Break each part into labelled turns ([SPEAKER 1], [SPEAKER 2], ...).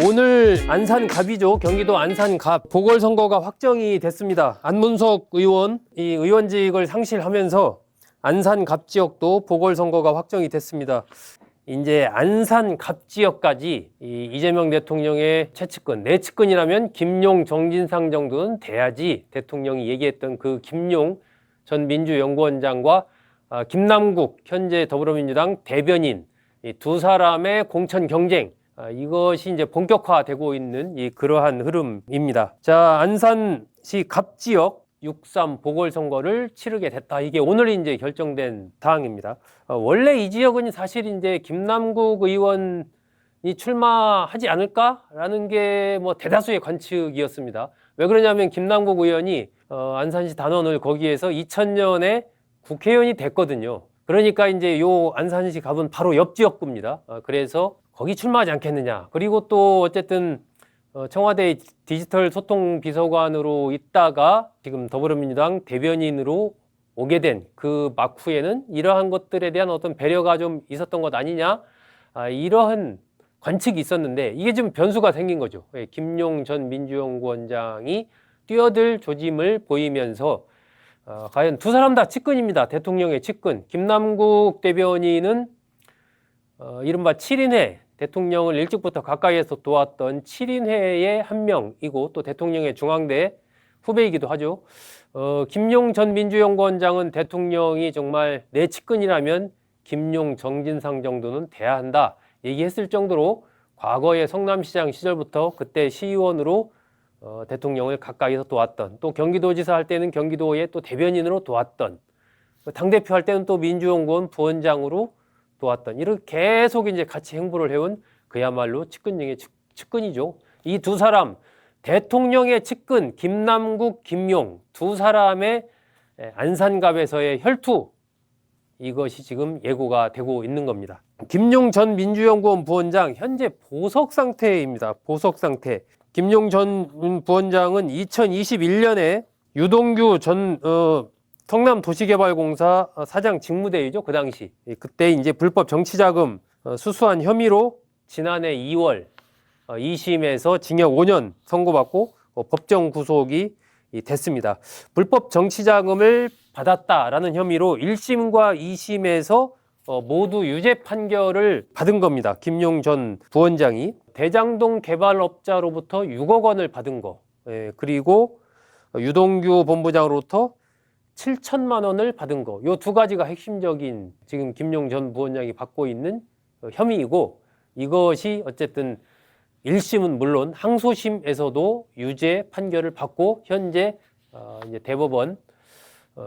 [SPEAKER 1] 오늘 안산갑이죠. 경기도 안산갑 보궐선거가 확정이 됐습니다. 안문석 의원 이 의원직을 상실하면서 안산갑 지역도 보궐선거가 확정이 됐습니다. 이제 안산갑 지역까지 이재명 대통령의 최측근, 내측근이라면 김용, 정진상 정도는 돼야지 대통령이 얘기했던 그 김용 전 민주연구원장과 김남국 현재 더불어민주당 대변인 이 두 사람의 공천 경쟁, 이것이 이제 본격화되고 있는 그러한 흐름입니다. 자, 안산시 갑 지역 6.3 보궐선거를 치르게 됐다. 이게 오늘 이제 결정된 사항입니다. 원래 이 지역은 사실 이제 김남국 의원이 출마하지 않을까라는 게 뭐 대다수의 관측이었습니다. 왜 그러냐면 김남국 의원이 안산시 단원을 거기에서 2000년에 국회의원이 됐거든요. 그러니까 이제 요 안산시 갑은 바로 옆 지역구입니다. 그래서 거기 출마하지 않겠느냐. 그리고 또 어쨌든 청와대 디지털 소통 비서관으로 있다가 지금 더불어민주당 대변인으로 오게 된 그 막후에는 이러한 것들에 대한 어떤 배려가 좀 있었던 것 아니냐. 이러한 관측이 있었는데 이게 좀 변수가 생긴 거죠. 김용 전 민주연구원장이 뛰어들 조짐을 보이면서 과연 두 사람 다 측근입니다. 대통령의 측근. 김남국 대변인은 이른바 7인회, 대통령을 일찍부터 가까이에서 도왔던 7인회의 한 명이고 또 대통령의 중앙대 후배이기도 하죠. 김용 전 민주연구원장은 대통령이 정말 내 측근이라면 김용, 정진상 정도는 돼야 한다 얘기했을 정도로 과거에 성남시장 시절부터 그때 시의원으로 대통령을 가까이서 도왔던, 또 경기도지사 할 때는 경기도의 또 대변인으로 도왔던, 당대표 할 때는 또 민주연구원 부원장으로 도왔던, 이렇게 계속 이제 같이 행보를 해온 그야말로 측근 중에 측근이죠. 이 두 사람, 대통령의 측근 김남국, 김용 두 사람의 안산갑에서의 혈투, 이것이 지금 예고가 되고 있는 겁니다. 김용 전 민주연구원 부원장 현재 보석 상태입니다. 보석 상태. 김용 전 부원장은 2021년에 유동규 전 성남도시개발공사 사장 직무대리죠. 그 당시 그때 이제 불법 정치자금 수수한 혐의로 지난해 2월 2심에서 징역 5년 선고받고 법정 구속이 됐습니다. 불법 정치자금을 받았다라는 혐의로 1심과 2심에서 모두 유죄 판결을 받은 겁니다. 김용 전 부원장이 대장동 개발업자로부터 6억 원을 받은 거, 그리고 유동규 본부장으로부터 7천만 원을 받은 거, 요 두 가지가 핵심적인 지금 김용 전 부원장이 받고 있는 혐의이고, 이것이 어쨌든 1심은 물론 항소심에서도 유죄 판결을 받고 현재 이제 대법원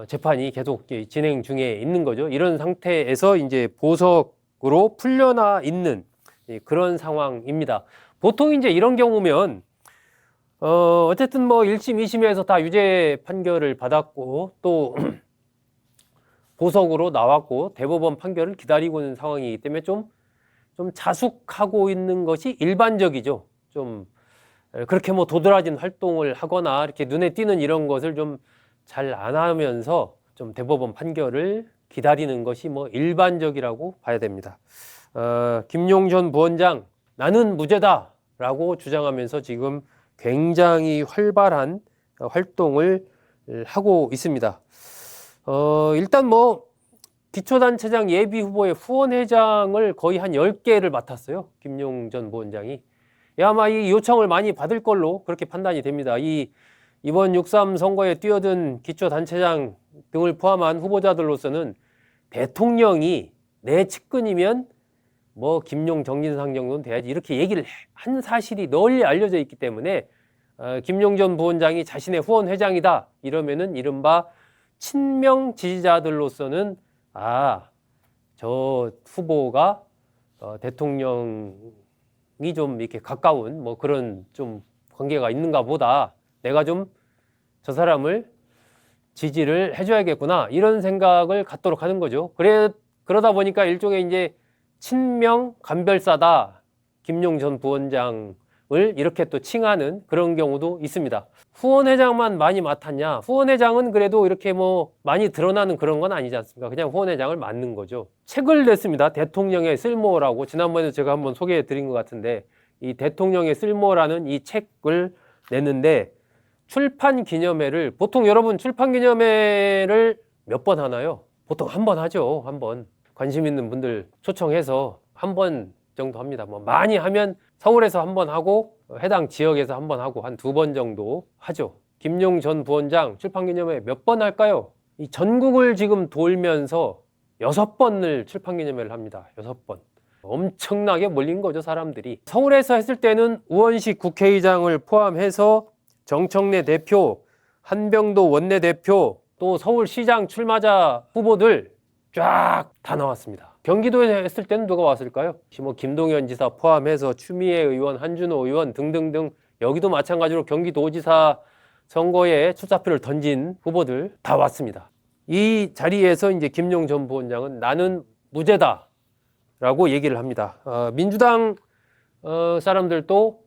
[SPEAKER 1] 재판이 계속 진행 중에 있는 거죠. 이런 상태에서 이제 보석으로 풀려나 있는 그런 상황입니다. 보통 이제 이런 경우면 어쨌든 뭐 1심, 2심에서 다 유죄 판결을 받았고 또 보석으로 나왔고 대법원 판결을 기다리고 있는 상황이기 때문에 좀 자숙하고 있는 것이 일반적이죠. 좀 그렇게 뭐 도드라진 활동을 하거나 이렇게 눈에 띄는 이런 것을 좀 잘 안 하면서 좀 대법원 판결을 기다리는 것이 뭐 일반적이라고 봐야 됩니다. 김용 전 부원장, 나는 무죄다라고 주장하면서 지금 굉장히 활발한 활동을 하고 있습니다. 일단 뭐 기초단체장 예비후보의 후원회장을 거의 한 10개를 맡았어요. 김용 전 부원장이. 아마 이 요청을 많이 받을 걸로 그렇게 판단이 됩니다. 이번 6.3 선거에 뛰어든 기초단체장 등을 포함한 후보자들로서는 대통령이 내 측근이면 뭐 김용, 정진상 정도는 돼야지 이렇게 얘기를 한 사실이 널리 알려져 있기 때문에 김용 전 부원장이 자신의 후원회장이다 이러면은 이른바 친명 지지자들로서는 저 후보가 대통령이 좀 이렇게 가까운 뭐 그런 좀 관계가 있는가 보다. 내가 좀 저 사람을 지지를 해줘야겠구나. 이런 생각을 갖도록 하는 거죠. 그러다 보니까 일종의 이제 친명 간별사다. 김용 전 부원장을 이렇게 또 칭하는 그런 경우도 있습니다. 후원회장만 많이 맡았냐? 후원회장은 그래도 이렇게 뭐 많이 드러나는 그런 건 아니지 않습니까? 그냥 후원회장을 맡는 거죠. 책을 냈습니다. 대통령의 쓸모라고. 지난번에 제가 한번 소개해 드린 것 같은데 이 대통령의 쓸모라는 이 책을 냈는데 출판 기념회를 보통 여러분 출판 기념회를 몇 번 하나요? 보통 한 번 하죠. 한 번. 관심 있는 분들 초청해서 한 번 정도 합니다. 뭐 많이 하면 서울에서 한 번 하고 해당 지역에서 한 번 하고 한 2번 정도 하죠. 김용 전 부원장 출판 기념회 몇 번 할까요? 이 전국을 지금 돌면서 6번을 출판 기념회를 합니다. 6번. 엄청나게 몰린 거죠, 사람들이. 서울에서 했을 때는 우원식 국회의장을 포함해서 정청래 대표, 한병도 원내대표, 또 서울시장 출마자 후보들 쫙 다 나왔습니다. 경기도에 했을 때는 누가 왔을까요? 뭐 김동연 지사 포함해서 추미애 의원, 한준호 의원 등등등, 여기도 마찬가지로 경기도지사 선거에 출사표를 던진 후보들 다 왔습니다. 이 자리에서 이제 김용 전 부원장은 나는 무죄다 라고 얘기를 합니다. 민주당 사람들도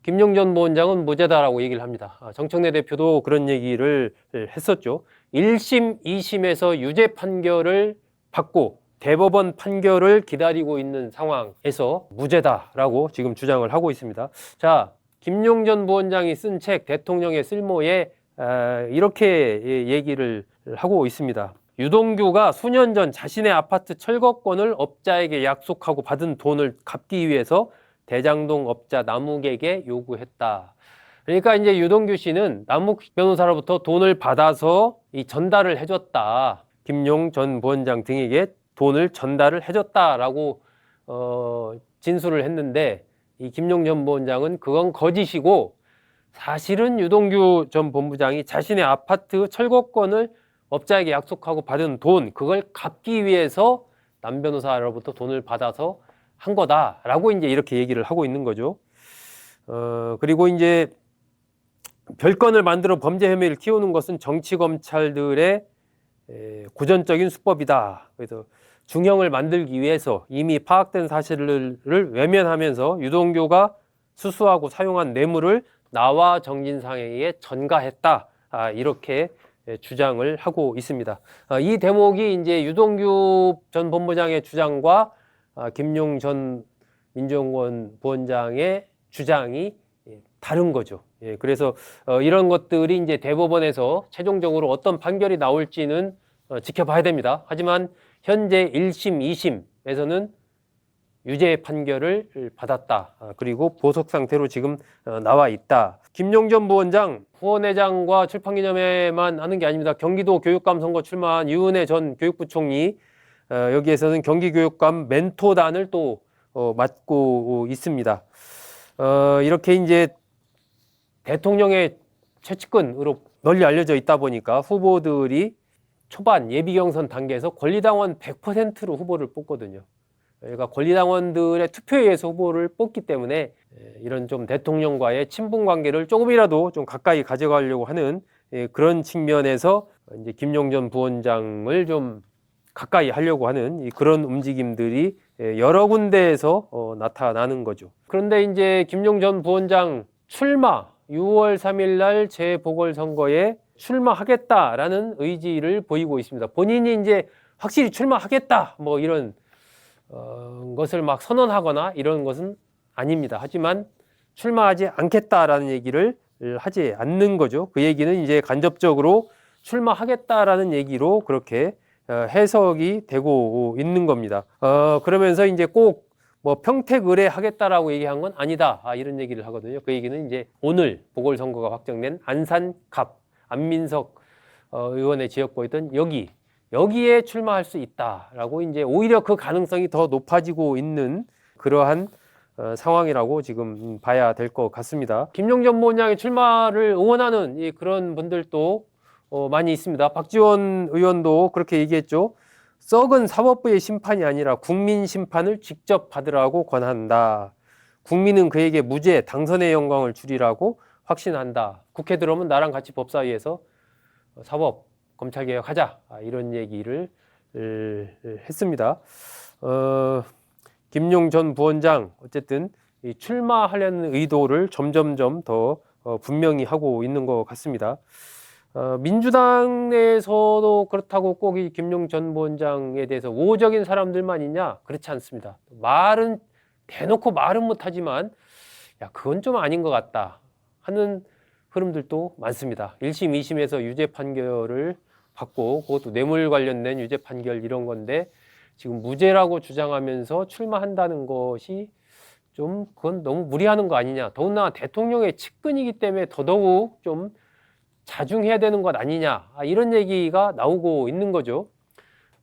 [SPEAKER 1] 김용 전 부원장은 무죄다라고 얘기를 합니다. 정청래 대표도 그런 얘기를 했었죠. 1심, 2심에서 유죄 판결을 받고 대법원 판결을 기다리고 있는 상황에서 무죄다라고 지금 주장을 하고 있습니다. 자, 김용 전 부원장이 쓴 책 대통령의 쓸모에 이렇게 얘기를 하고 있습니다. 유동규가 수년 전 자신의 아파트 철거권을 업자에게 약속하고 받은 돈을 갚기 위해서 대장동 업자 남욱에게 요구했다. 그러니까 이제 유동규 씨는 남욱 변호사로부터 돈을 받아서 이 전달을 해줬다. 김용 전 부원장 등에게 돈을 전달을 해줬다라고 진술을 했는데 이 김용 전 부원장은 그건 거짓이고 사실은 유동규 전 본부장이 자신의 아파트 철거권을 업자에게 약속하고 받은 돈, 그걸 갚기 위해서 남 변호사로부터 돈을 받아서 한 거다라고 이제 이렇게 얘기를 하고 있는 거죠. 그리고 이제 별건을 만들어 범죄 혐의를 키우는 것은 정치 검찰들의 고전적인 수법이다. 그래서 중형을 만들기 위해서 이미 파악된 사실을 외면하면서 유동규가 수수하고 사용한 뇌물을 나와 정진상에게 전가했다. 이렇게 주장을 하고 있습니다. 이 대목이 이제 유동규 전 본부장의 주장과 김용 전 민정원 부원장의 주장이 다른 거죠. 그래서 이런 것들이 이제 대법원에서 최종적으로 어떤 판결이 나올지는 지켜봐야 됩니다. 하지만 현재 1심, 2심에서는 유죄 판결을 받았다. 그리고 보석 상태로 지금 나와 있다. 김용 전 부원장 후원회장과 출판기념회만 하는 게 아닙니다. 경기도 교육감 선거 출마한 유은혜 전 교육부총리, 여기에서는 경기교육감 멘토단을 또 맡고 있습니다. 이렇게 이제 대통령의 최측근으로 널리 알려져 있다 보니까 후보들이 초반 예비경선 단계에서 권리당원 100%로 후보를 뽑거든요. 그러니까 권리당원들의 투표에 의해서 후보를 뽑기 때문에 이런 좀 대통령과의 친분 관계를 조금이라도 좀 가까이 가져가려고 하는 그런 측면에서 이제 김용 전 부원장을 좀 가까이 하려고 하는 그런 움직임들이 여러 군데에서 나타나는 거죠. 그런데 이제 김용 전 부원장 출마 6월 3일 날 재보궐선거에 출마하겠다라는 의지를 보이고 있습니다. 본인이 이제 확실히 출마하겠다 뭐 이런 것을 막 선언하거나 이런 것은 아닙니다. 하지만 출마하지 않겠다라는 얘기를 하지 않는 거죠. 그 얘기는 이제 간접적으로 출마하겠다라는 얘기로 그렇게 해석이 되고 있는 겁니다. 그러면서 이제 꼭 뭐 평택 의뢰 하겠다라고 얘기한 건 아니다. 이런 얘기를 하거든요. 그 얘기는 이제 오늘 보궐선거가 확정된 안산 갑 안민석 의원의 지역구였던 여기에 출마할 수 있다라고 이제 오히려 그 가능성이 더 높아지고 있는 그러한 상황이라고 지금 봐야 될 것 같습니다. 김용 전 부원장의 출마를 응원하는 그런 분들도 많이 있습니다. 박지원 의원도 그렇게 얘기했죠. 썩은 사법부의 심판이 아니라 국민 심판을 직접 받으라고 권한다. 국민은 그에게 무죄, 당선의 영광을 주리라고 확신한다. 국회 들어오면 나랑 같이 법사위에서 사법, 검찰개혁하자. 이런 얘기를 했습니다. 김용 전 부원장 어쨌든 출마하려는 의도를 점점점 더 분명히 하고 있는 것 같습니다. 민주당 내에서도 그렇다고 꼭 이 김용 전 부원장에 대해서 우호적인 사람들만 있냐? 그렇지 않습니다. 말은 대놓고 말은 못하지만 야 그건 좀 아닌 것 같다 하는 흐름들도 많습니다. 1심, 2심에서 유죄 판결을 받고 그것도 뇌물 관련된 유죄 판결 이런 건데 지금 무죄라고 주장하면서 출마한다는 것이 좀 그건 너무 무리하는 거 아니냐. 더군다나 대통령의 측근이기 때문에 더더욱 좀 자중해야 되는 것 아니냐. 이런 얘기가 나오고 있는 거죠.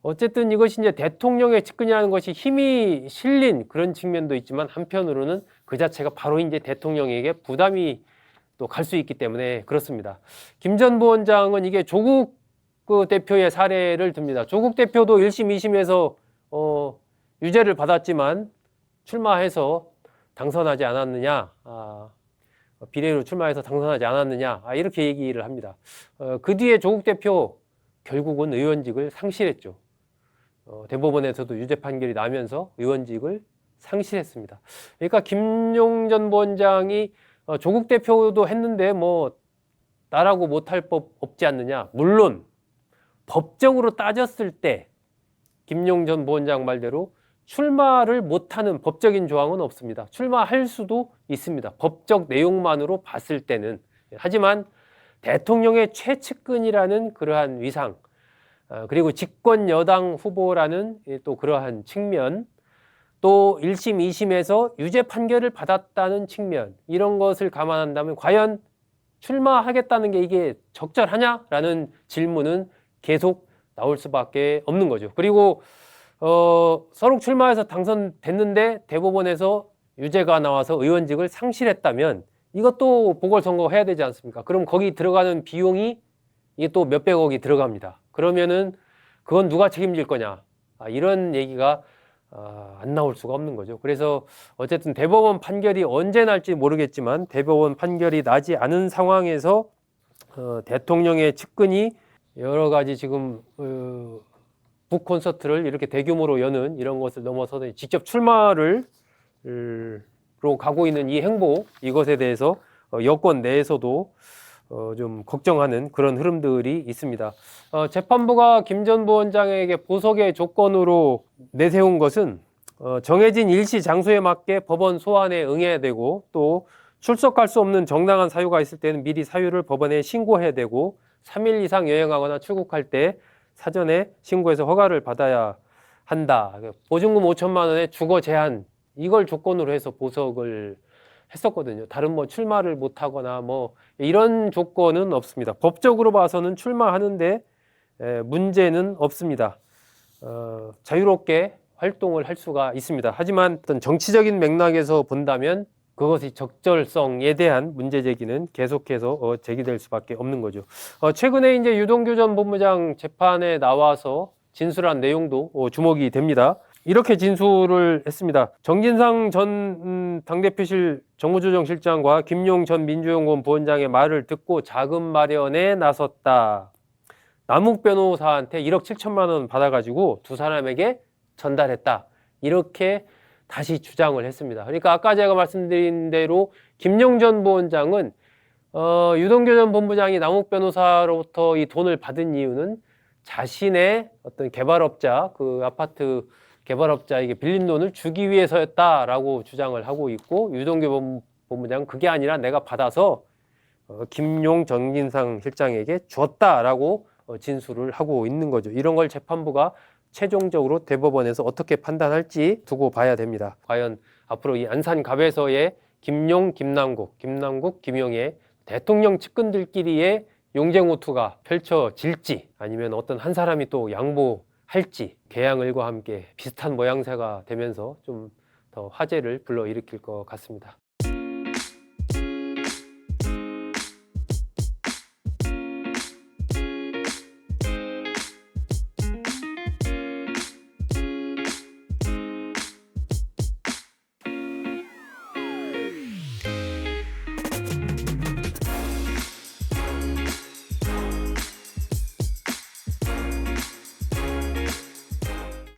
[SPEAKER 1] 어쨌든 이것이 이제 대통령의 측근이라는 것이 힘이 실린 그런 측면도 있지만 한편으로는 그 자체가 바로 이제 대통령에게 부담이 또 갈 수 있기 때문에 그렇습니다. 김 전 부원장은 이게 조국 그 대표의 사례를 듭니다. 조국 대표도 1심, 2심에서 유죄를 받았지만 출마해서 당선하지 않았느냐, 비례로 출마해서 당선하지 않았느냐, 이렇게 얘기를 합니다. 그 뒤에 조국 대표 결국은 의원직을 상실했죠. 대법원에서도 유죄 판결이 나면서 의원직을 상실했습니다. 그러니까 김용 전 부원장이 조국 대표도 했는데 뭐 나라고 못할 법 없지 않느냐. 물론 법적으로 따졌을 때 김용 전 부원장 말대로 출마를 못하는 법적인 조항은 없습니다. 출마할 수도 있습니다. 법적 내용만으로 봤을 때는. 하지만 대통령의 최측근이라는 그러한 위상, 그리고 집권 여당 후보라는 또 그러한 측면, 또 1심, 2심에서 유죄 판결을 받았다는 측면, 이런 것을 감안한다면 과연 출마하겠다는 게 이게 적절하냐라는 질문은 계속 나올 수밖에 없는 거죠. 그리고 서로 출마해서 당선됐는데 대법원에서 유죄가 나와서 의원직을 상실했다면 이것도 보궐선거 해야 되지 않습니까? 그럼 거기 들어가는 비용이 이게 또 몇백억이 들어갑니다. 그러면은 그건 누가 책임질 거냐? 이런 얘기가 안 나올 수가 없는 거죠. 그래서 어쨌든 대법원 판결이 언제 날지 모르겠지만 대법원 판결이 나지 않은 상황에서 대통령의 측근이 여러 가지 지금 북 콘서트를 이렇게 대규모로 여는 이런 것을 넘어서서 직접 출마를 로 가고 있는 이 행보, 이것에 대해서 여권 내에서도 좀 걱정하는 그런 흐름들이 있습니다. 재판부가 김 전 부원장에게 보석의 조건으로 내세운 것은 정해진 일시 장소에 맞게 법원 소환에 응해야 되고, 또 출석할 수 없는 정당한 사유가 있을 때는 미리 사유를 법원에 신고해야 되고, 3일 이상 여행하거나 출국할 때 사전에 신고해서 허가를 받아야 한다. 보증금 5천만 원에 주거 제한, 이걸 조건으로 해서 보석을 했었거든요. 다른 뭐 출마를 못하거나 뭐 이런 조건은 없습니다. 법적으로 봐서는 출마하는데 문제는 없습니다. 자유롭게 활동을 할 수가 있습니다. 하지만 어떤 정치적인 맥락에서 본다면 그것이 적절성에 대한 문제 제기는 계속해서 제기될 수밖에 없는 거죠. 최근에 이제 유동규 전 본부장 재판에 나와서 진술한 내용도 주목이 됩니다. 이렇게 진술을 했습니다. 정진상 전 당대표실 정무조정실장과 김용 전 민주연구원 부원장의 말을 듣고 자금 마련에 나섰다. 남욱 변호사한테 1억 7천만 원 받아가지고 두 사람에게 전달했다. 이렇게 다시 주장을 했습니다. 그러니까 아까 제가 말씀드린 대로 김용 전 부원장은 유동규 전 본부장이 남욱 변호사로부터 이 돈을 받은 이유는 자신의 어떤 개발업자, 그 아파트 개발업자에게 빌린 돈을 주기 위해서였다라고 주장을 하고 있고, 유동규 본부장은 그게 아니라 내가 받아서 김용 정진상 실장에게 줬다라고 진술을 하고 있는 거죠. 이런 걸 재판부가 최종적으로 대법원에서 어떻게 판단할지 두고 봐야 됩니다. 과연 앞으로 이 안산갑에서의 김용, 김남국, 김용의 대통령 측근들끼리의 용쟁호투가 펼쳐질지, 아니면 어떤 한 사람이 또 양보할지, 개양을과 함께 비슷한 모양새가 되면서 좀 더 화제를 불러일으킬 것 같습니다.